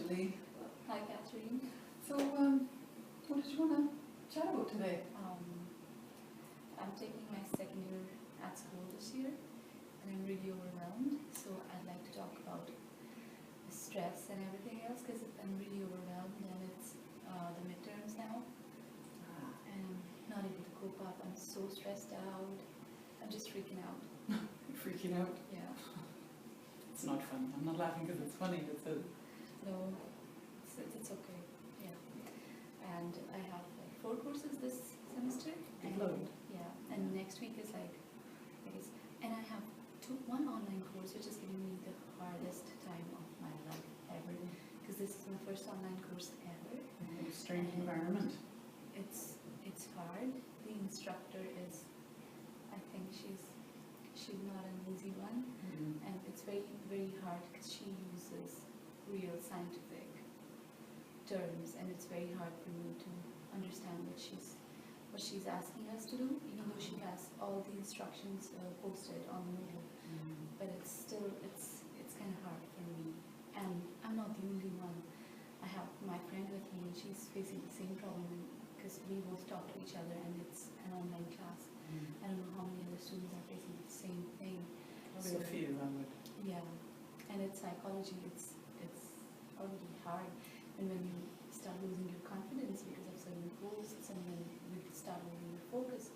Anshulee. Hi, Catherine. So, what did you want to chat about today? I'm taking my second year at school this year, and I'm really overwhelmed. So I'd like to talk about the stress and everything else because I'm really overwhelmed, and it's the midterms now, and I'm not able to cope up. I'm so stressed out. I'm just freaking out. Freaking out? Yeah. It's not funny. I'm not laughing because it's funny. No, it's okay. Yeah. And I have like 4 courses this semester. Good load. Yeah. And next week is like, and I have one online course which is giving me the hardest time of my life ever because this is my first online course ever. Strange environment. It's hard. The instructor is, I think she's not an easy one, and it's very, very hard because she uses real scientific terms, and it's very hard for me to understand what she's asking us to do, even though she has all the instructions posted on the Moodle. But it's kind of hard for me, and I'm not the only one. I have my friend with me, and she's facing the same problem because we both talk to each other, and it's an online class. I don't know how many other students are facing the same thing. Probably a few, I would. Yeah, and it's psychology. It's already hard, and when you start losing your confidence because of certain posts, and then you start losing your focus,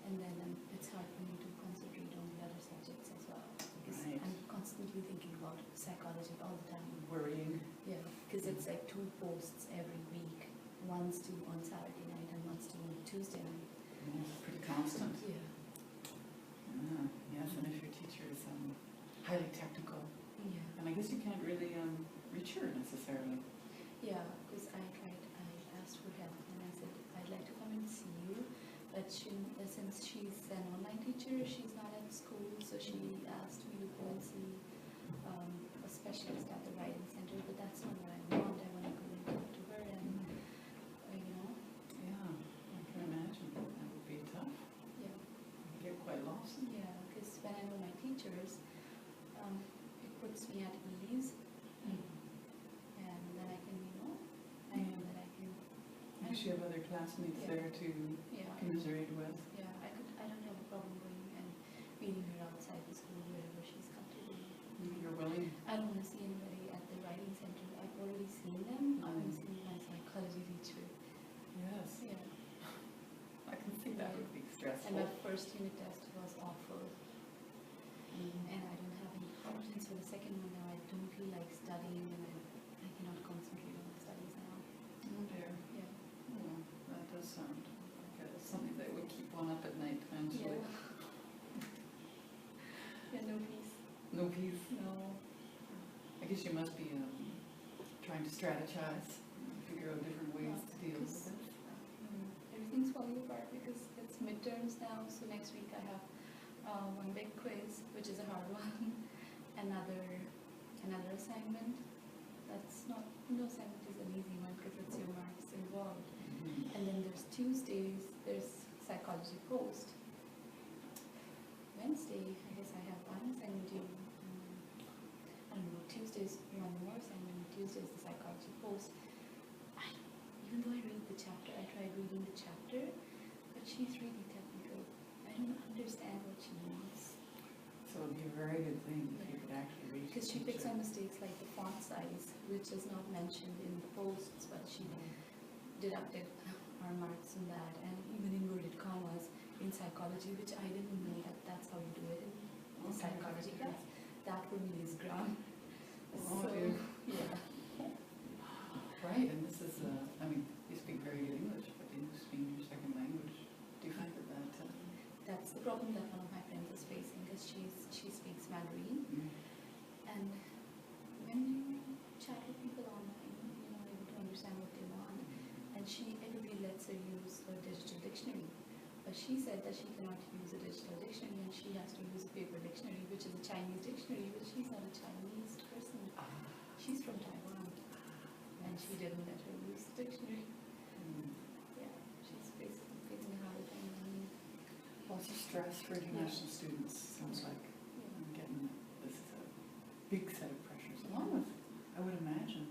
and then it's hard for me to concentrate on the other subjects as well. Because I'm constantly thinking about psychology all the time. Worrying. Yeah, because it's like 2 posts every week. One's due on Saturday night and one's due on Tuesday night. It's pretty constant. Yeah. Yes, and if your teacher is highly technical, Yeah. and I guess you can't really reach her necessarily. Yeah, because I asked for help, and I said, I'd like to come and see you, but since she's an online teacher, she's not at school, so she asked me to go and see a specialist at the writing center, but that's not what I want. I want to go and talk to her, and Yeah, I can imagine. That would be tough. Yeah. You get quite lost. Yeah, because when I know my teachers, it puts me at ease, and then I can, I know that I can. Does she have other classmates there to commiserate with? Yeah, I don't have a problem going and meeting her outside the school, wherever she's comfortable. You're willing? I don't want to see anybody at the writing center. I've already seen them. I want to see my psychology teacher. Yes. Yeah. I can see that would be stressful. And my first unit test was awful. And I don't have any confidence for the second one now. I don't feel like studying, and I cannot concentrate on the studies now. Oh dear. Yeah. Oh, that does sound like something that would keep one up at night, Anshulee. Yeah, no peace. No peace? No. I guess you must be trying to strategize, figure out different ways to deal with it. Everything's falling apart because it's midterms now, so next week I have one big quiz, which is a hard one, another assignment. That's not, no assignment is an easy one because it's your marks involved. And then there's Tuesdays, there's psychology post. Wednesday, I guess I have one assignment due. I don't know, Tuesday's one more assignment, Tuesday's the psychology post. Even though I read the chapter, I tried reading the chapter, but she's really technical. I don't understand what she means. So it would be a very good thing if you could actually read it. Because she picks on mistakes like the font size, which is not mentioned in the posts, but she deducted our marks in that, and even inverted commas in psychology, which I didn't know that that's how you do it in the psychology class. That for me is ground. Oh, So, dear. yeah. Right, and this is, you speak very good English, but English being your second language, do you find that That's the problem that one of my friends is facing, because she speaks Mandarin, and when you chat with people online, you're not able to understand what they want, and everybody lets her use a digital dictionary, but she said that she cannot use a digital dictionary, and she has to use a paper dictionary, which is a Chinese dictionary, but she's not a Chinese person. She's from Taiwan, and she didn't let her use the dictionary. Yeah, she's facing a hard time. lots of stress for international students, sounds like. I'm getting this is a big set of pressures, along with, I would imagine,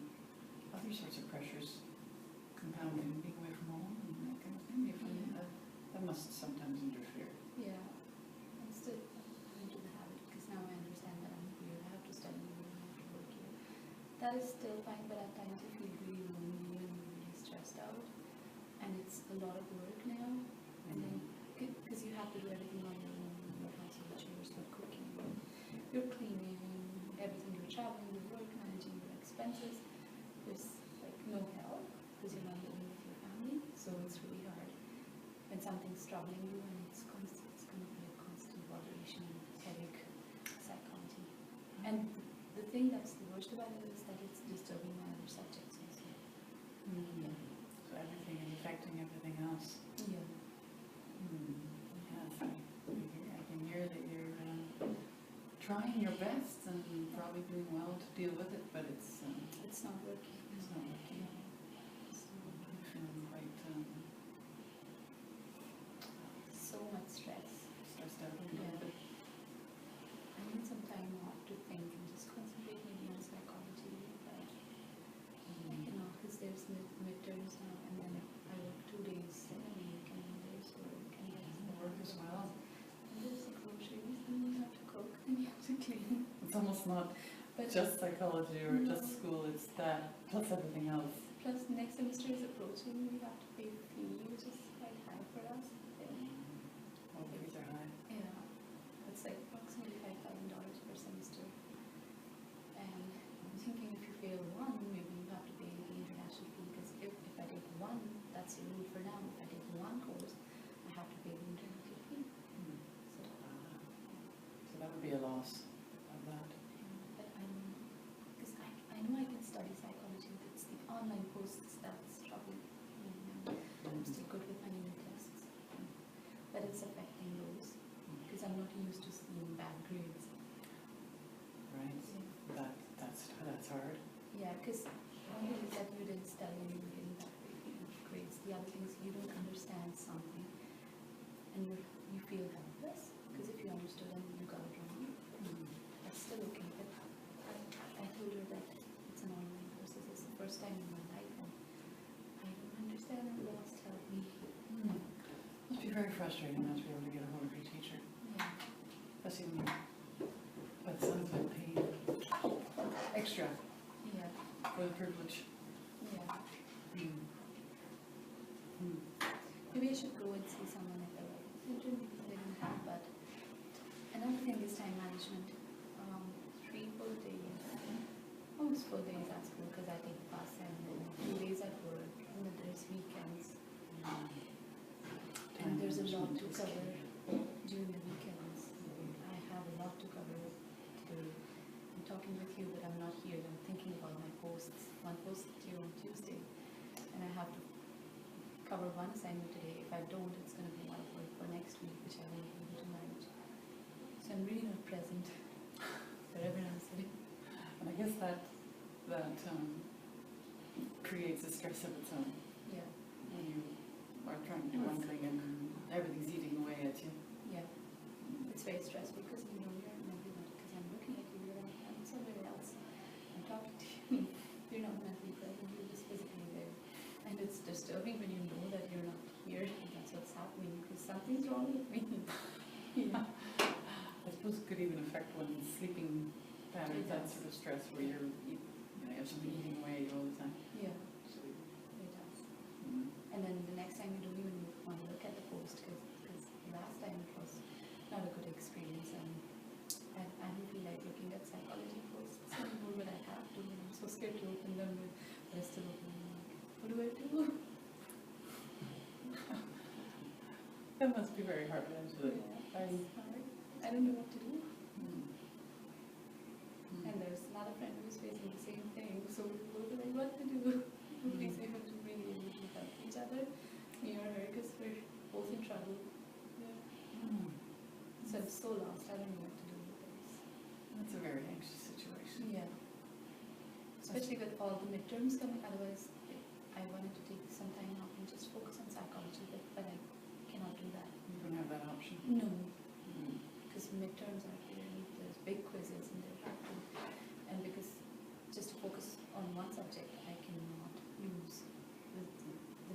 that is still fine, but at times you feel really lonely and really stressed out, and it's a lot of work now. And then, because you have to do everything on your own, your household chores, your cooking, your cleaning, everything, you're traveling, your work, managing your expenses. There's like no help because you're not living with your family, so it's really hard when something's troubling you and it's constant. It's going to be a constant botheration, headache, psychology. And the thing that's the worst about it is that it's disturbing my other subjects also. Mm. So everything is affecting everything else. Yeah. Yes, I can hear that you're trying your best and probably doing well to deal with it, but it's It's not working. not working. It's not working. I'm feeling quite So much stress. stressed out a little Yeah. bit. I need some time off to think and just concentrate maybe on psychology. But, because there's midterms now, and then I work 2 days in a week, and then there's work, and there's Work as well. and there's the groceries, and you have to cook, and you have to clean. It's almost not But just psychology or No. just school, it's that plus everything else. plus next semester is approaching, we have to pay the fee, which is quite high for us. All fees are high. Yeah, it's like approximately $5,000 per semester. And I'm thinking if you fail one, maybe you have to pay the international fee, because if I take one, that's the rule for now. If I take one course, I have to pay the international fee. Mm. So, So that would be a loss of that. but I don't know, because I know I can study psychology, but it's the online courses that's troubling. I'm still good with my unit tests, but it's affecting those because I'm not used to seeing bad grades. Right. That's hard. Yeah, because one thing is that you didn't study and you didn't have grades. The other thing is you don't understand something and you feel helpless because if you understood and you got it wrong, that's still okay. But I told her that it's an online course. This is the first time in my life and I don't understand and lost. Help me. Must be very frustrating not to be able to get a hold of your teacher, Yeah. especially when you're, but it sounds like paying extra Yeah. for the privilege. Yeah. Mm. Mm. Maybe I should go and see someone at the center, maybe they don't have, but another thing is time management. 3 full days, almost 4 days at school because I take the bus and then 2 days at work, and then there's weekends. And there's a lot to cover during the weekends. I have a lot to cover today. I'm talking with you, but I'm not here. I'm thinking about my posts. One post due on Tuesday, and I have to cover one assignment today. If I don't, it's going to be a lot of work for next week, which I won't be able to manage. So I'm really not present wherever I'm sitting. And I guess that creates a stress of its own Yeah, when you are trying to do one thing and everything's eating away at you. yeah. It's very stressful because you know you're in everyone, because I'm looking at you, I'm somewhere else. I'm talking to you. You're not mentally present, you're just physically there. And it's disturbing when you know that you're not here and that's what's happening because something's wrong with me. Yeah. I suppose it could even affect one's sleeping patterns, that sort of stress where you have something eating away at you all the time. Yeah, So, it does. mm. And then the next time you don't even want to look at the post because last time it was not a good experience and I don't feel like looking at psychology posts anymore, but I have to. I'm so scared to open them, but I still open them. Like, what do I do? That must be very hard, Anshulee. Yeah, it's hard. I don't know what to do. Mm. And there's another friend who's facing the same thing, so we're both like, what to do? Nobody's able to really able to help each other, me or her, because we're both in trouble. Yeah. Mm. So I'm so lost, I don't know what to do with this. That's a very anxious situation. Yeah. Especially with all the midterms coming, otherwise I wanted to take some time off and just focus on psychology, but I cannot do that. You don't have that option. No, Mm. because midterms are here and there's big quizzes and they're happening. And because just to focus on one subject, I cannot use the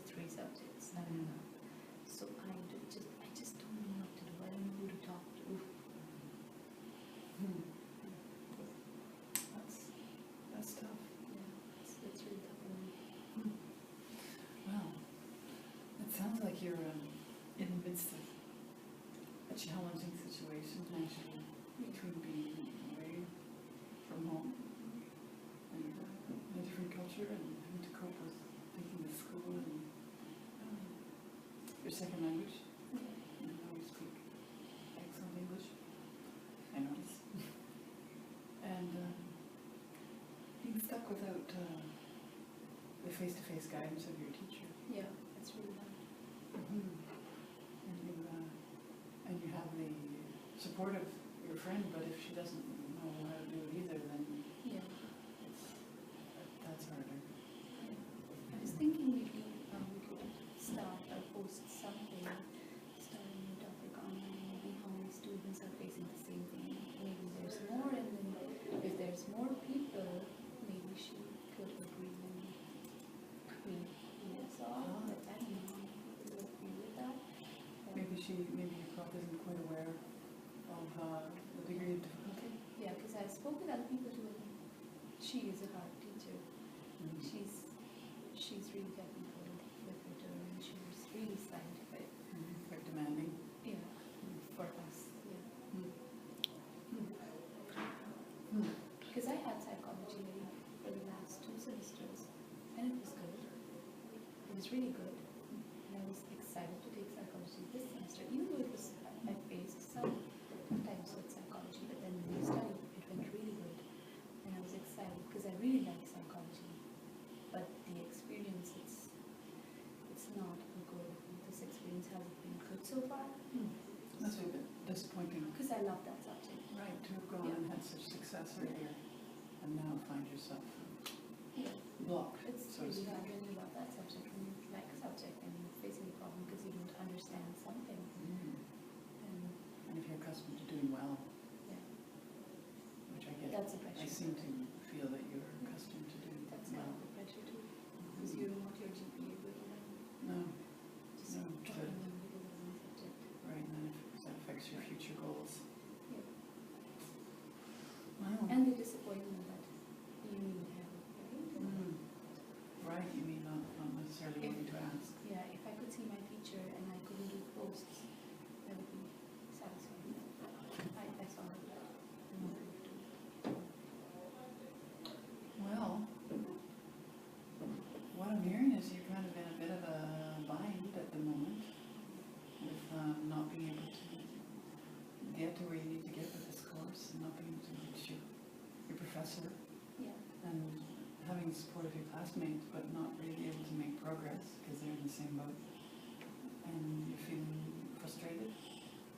3 subjects that I have. So I just don't know what to do. I don't know who to talk to. Mm. That's tough. sounds like you're in the midst of a challenging situation, actually, between being away from home and a different culture and having to cope with thinking of school and your second language. You know, you speak excellent English. I notice. And being stuck without the face-to-face guidance of your teacher. Yeah, it's really hard. And you have the support of your friend, but if she doesn't know how to do it either, then Yeah. that's harder. I was thinking maybe we could start or post something, start a new topic online, maybe how many students are facing the same thing. Maybe there's more, and then if there's more people, maybe she could agree and create us all. But I don't know, do you agree with that? Maybe your prof isn't quite aware of the degree of difficulty. Yeah, because I spoke with other people too, and she is a hard teacher. She's really technical with her term, and she's really scientific. Quite demanding. Yeah, for us, yeah. Because I had psychology for the last 2 semesters, and it was good. It was really good. And I was excited to take psychology this semester, even though I faced some times with psychology, but then when we studied, it went really good. And I was excited because I really like psychology. But the experience, it's not good. This experience hasn't been good so far. That's a bit disappointing. Because I love that subject. Right, to have gone and had such success earlier, and now find yourself Yeah. blocked. It's so to really speak. hard when you love that subject, when you like a subject and you're facing a problem because you don't understand something. And if you're accustomed to doing well, Yeah, which I get, that's a I pressure. seem to feel that you're accustomed to doing That's well. not the pressure too. Because you don't want your GPA going down. No, Just No, dropping them because of one subject. right, and then that affects your future goals. Yeah. Wow. And the disappointment that you need help, right? Right, you mean not necessarily willing to ask. Yeah, if I could see my teacher and I couldn't do posts, that would be satisfying. I saw her, but I'm not able to. Well, what I'm hearing is you're kind of in a bit of a bind at the moment with not being able to get to where you need to get with this course and not being able to reach your professor Yeah. and having the support of your classmates but not really able to make progress because they're in the same boat. And you're feeling frustrated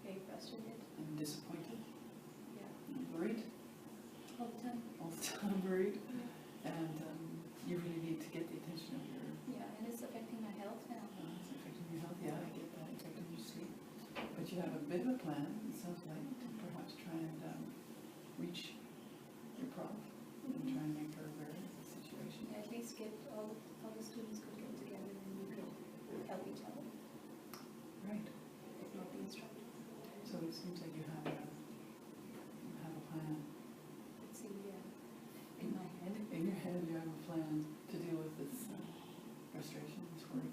Very frustrated. and disappointed Yeah. and worried, All the time. all the time worried, Yeah. and you really need to get the attention of your Yeah, and it's affecting my health now. it's affecting your health. Yeah, I get that. It's affecting your sleep. But you have a bit of a plan, it sounds like, to perhaps try and reach your prof and try and make her aware of the situation. At least get all the students could get together and we could help each other, Right. if not the instructor. So it seems like you have a plan. Let's see, in my head. In your head, you have a plan to deal with this frustration, this worry.